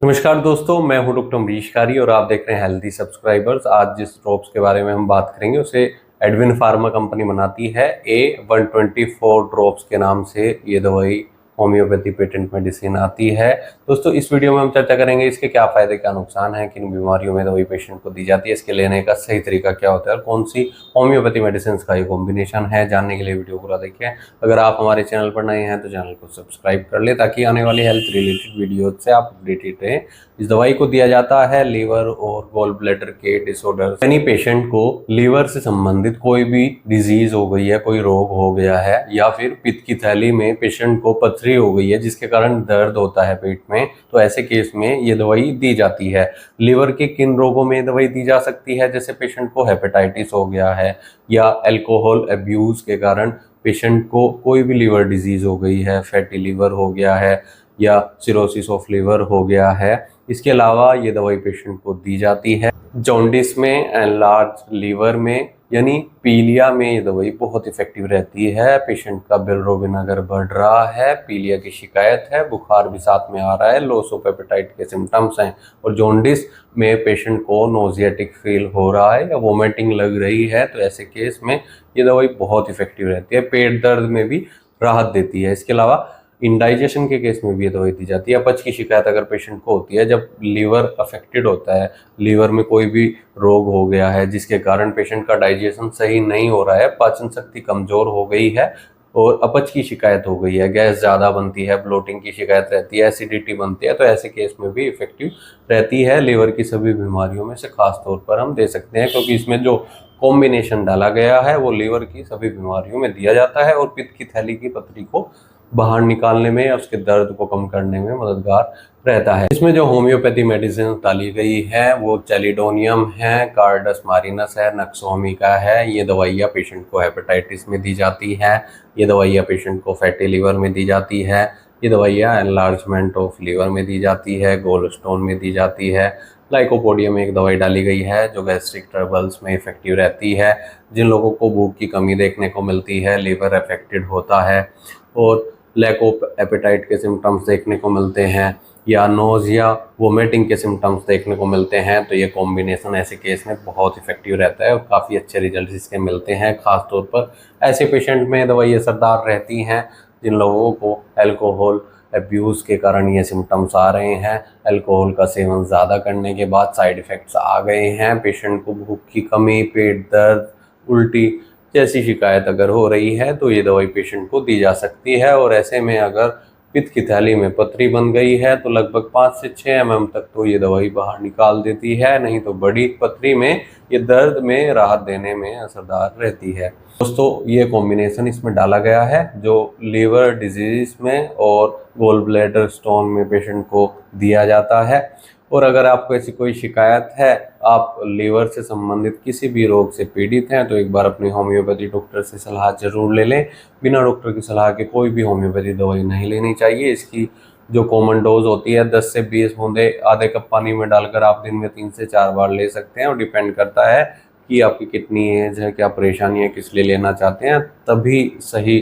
नमस्कार दोस्तों, मैं हूं डॉक्टर अमरीश कारी और आप देख रहे हैं हेल्दी सब्सक्राइबर्स। आज जिस ड्रॉप्स के बारे में हम बात करेंगे उसे एडविन फार्मा कंपनी बनाती है। A124 ड्रॉप्स के नाम से ये दवाई होम्योपैथी पेटेंट मेडिसिन आती है। दोस्तों, इस वीडियो में हम चर्चा करेंगे इसके क्या फायदे क्या नुकसान है, किन बीमारियों में दवाई पेशेंट को दी जाती है, इसके लेने का सही तरीका क्या होता है और कौन सी होम्योपैथी मेडिसिन का ये कॉम्बिनेशन है। जानने के लिए वीडियो पूरा देखिए। अगर आप हमारे चैनल पर नए हैं तो चैनल को सब्सक्राइब कर ले ताकि आने वाली हेल्थ रिलेटेड वीडियो से आप अपडेटेड रहें। इस दवाई को दिया जाता है लीवर और गॉल ब्लैडर के डिसऑर्डर यानी पेशेंट को लीवर से संबंधित कोई भी डिजीज हो गई है, कोई रोग हो गया है या फिर पित्त की थैली में पेशेंट को पथरी हो गई है जिसके कारण दर्द होता है पेट में, तो ऐसे केस में ये दवाई दी जाती है। लीवर के किन रोगों में दवाई दी जा सकती है, जैसे पेशेंट को हेपेटाइटिस हो गया है या अल्कोहल अब्यूज के कारण पेशेंट को कोई भी लीवर डिजीज हो गई है, फैटी लीवर हो गया है या सिरोसिस ऑफ लीवर हो गया है। इसके अलावा ये दवाई पेशेंट को दी जाती है जॉन्डिस में, एनलार्ज लीवर में यानी पीलिया में ये दवाई बहुत इफेक्टिव रहती है। पेशेंट का बिलिरुबिन अगर बढ़ रहा है, पीलिया की शिकायत है, बुखार भी साथ में आ रहा है, लॉस ऑफ एपेटाइट के सिम्टम्स हैं और जॉन्डिस में पेशेंट को नोजियाटिक फील हो रहा है या वोमिटिंग लग रही है, तो ऐसे केस में ये दवाई बहुत इफेक्टिव रहती है। पेट दर्द में भी राहत देती है। इसके अलावा इंडाइजेशन के केस में भी ये दवाई दी जाती है। अपच की शिकायत अगर पेशेंट को होती है, जब लीवर अफेक्टेड होता है, लीवर में कोई भी रोग हो गया है जिसके कारण पेशेंट का डाइजेशन सही नहीं हो रहा है, पाचन शक्ति कमजोर हो गई है और अपच की शिकायत हो गई है, गैस ज़्यादा बनती है, ब्लोटिंग की शिकायत रहती है, एसिडिटी बनती है, तो ऐसे केस में भी इफेक्टिव रहती है। लीवर की सभी बीमारियों में से खास तौर पर हम दे सकते हैं क्योंकि इसमें जो कॉम्बिनेशन डाला गया है वो लीवर की सभी बीमारियों में दिया जाता है और पित्त की थैली की पथरी को बाहर निकालने में या उसके दर्द को कम करने में मददगार रहता है। इसमें जो होम्योपैथी मेडिसिन डाली गई है वो चैलिडोनियम है, कार्डस मारिनस है, नक्सोमिका है। ये दवाइयाँ पेशेंट को हेपेटाइटिस में दी जाती है, ये दवाइयाँ पेशेंट को फैटी लीवर में दी जाती है, ये दवाइयाँ एनलार्जमेंट ऑफ लीवर में दी जाती है, गोल स्टोन में दी जाती है। लाइकोपोडियम एक दवाई डाली गई है जो गैस्ट्रिक ट्रबल्स में इफेक्टिव रहती है। जिन लोगों को भूख की कमी देखने को मिलती है, लीवर अफेक्टेड होता है और लैक ऑफ एपेटाइट के सिम्टम्स देखने को मिलते हैं या नोज़िया वोमिटिंग के सिम्टम्स देखने को मिलते हैं, तो ये कॉम्बिनेशन ऐसे केस में बहुत इफेक्टिव रहता है और काफ़ी अच्छे रिजल्ट इसके मिलते हैं। खास तौर पर ऐसे पेशेंट में दवाई असरदार रहती हैं जिन लोगों को अल्कोहल अब्यूज़ के कारण ये सिम्टम्स आ रहे हैं, अल्कोहल का सेवन ज़्यादा करने के बाद साइड इफ़ेक्ट्स आ गए हैं, पेशेंट को भूख की कमी, पेट दर्द, उल्टी जैसी शिकायत अगर हो रही है तो ये दवाई पेशेंट को दी जा सकती है। और ऐसे में अगर पित्त की थैली में पथरी बन गई है तो लगभग 5 से 6 mm तक तो ये दवाई बाहर निकाल देती है, नहीं तो बड़ी पथरी में ये दर्द में राहत देने में असरदार रहती है। दोस्तों, ये कॉम्बिनेशन इसमें डाला गया है जो लीवर डिजीज में और गॉल ब्लैडर स्टोन में पेशेंट को दिया जाता है। और अगर आपको ऐसी कोई शिकायत है, आप लीवर से संबंधित किसी भी रोग से पीड़ित हैं, तो एक बार अपने होम्योपैथी डॉक्टर से सलाह जरूर ले लें। बिना डॉक्टर की सलाह के कोई भी होम्योपैथी दवाई नहीं लेनी चाहिए। इसकी जो कॉमन डोज होती है 10 से 20 बूंदे आधे कप पानी में डालकर आप दिन में 3 से 4 बार ले सकते हैं और डिपेंड करता है कि आपकी कितनी एज है, क्या परेशानी है, किस लिए लेना चाहते हैं, तभी सही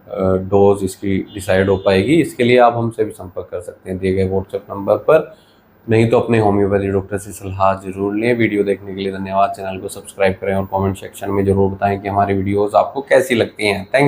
डोज इसकी डिसाइड हो पाएगी। इसके लिए आप हमसे भी संपर्क कर सकते हैं दिए गए व्हाट्सएप नंबर पर, नहीं तो अपने होम्योपैथी डॉक्टर से सलाह जरूर लें। वीडियो देखने के लिए धन्यवाद। चैनल को सब्सक्राइब करें और कमेंट सेक्शन में जरूर बताएं कि हमारी वीडियोस आपको कैसी लगती हैं। थैंक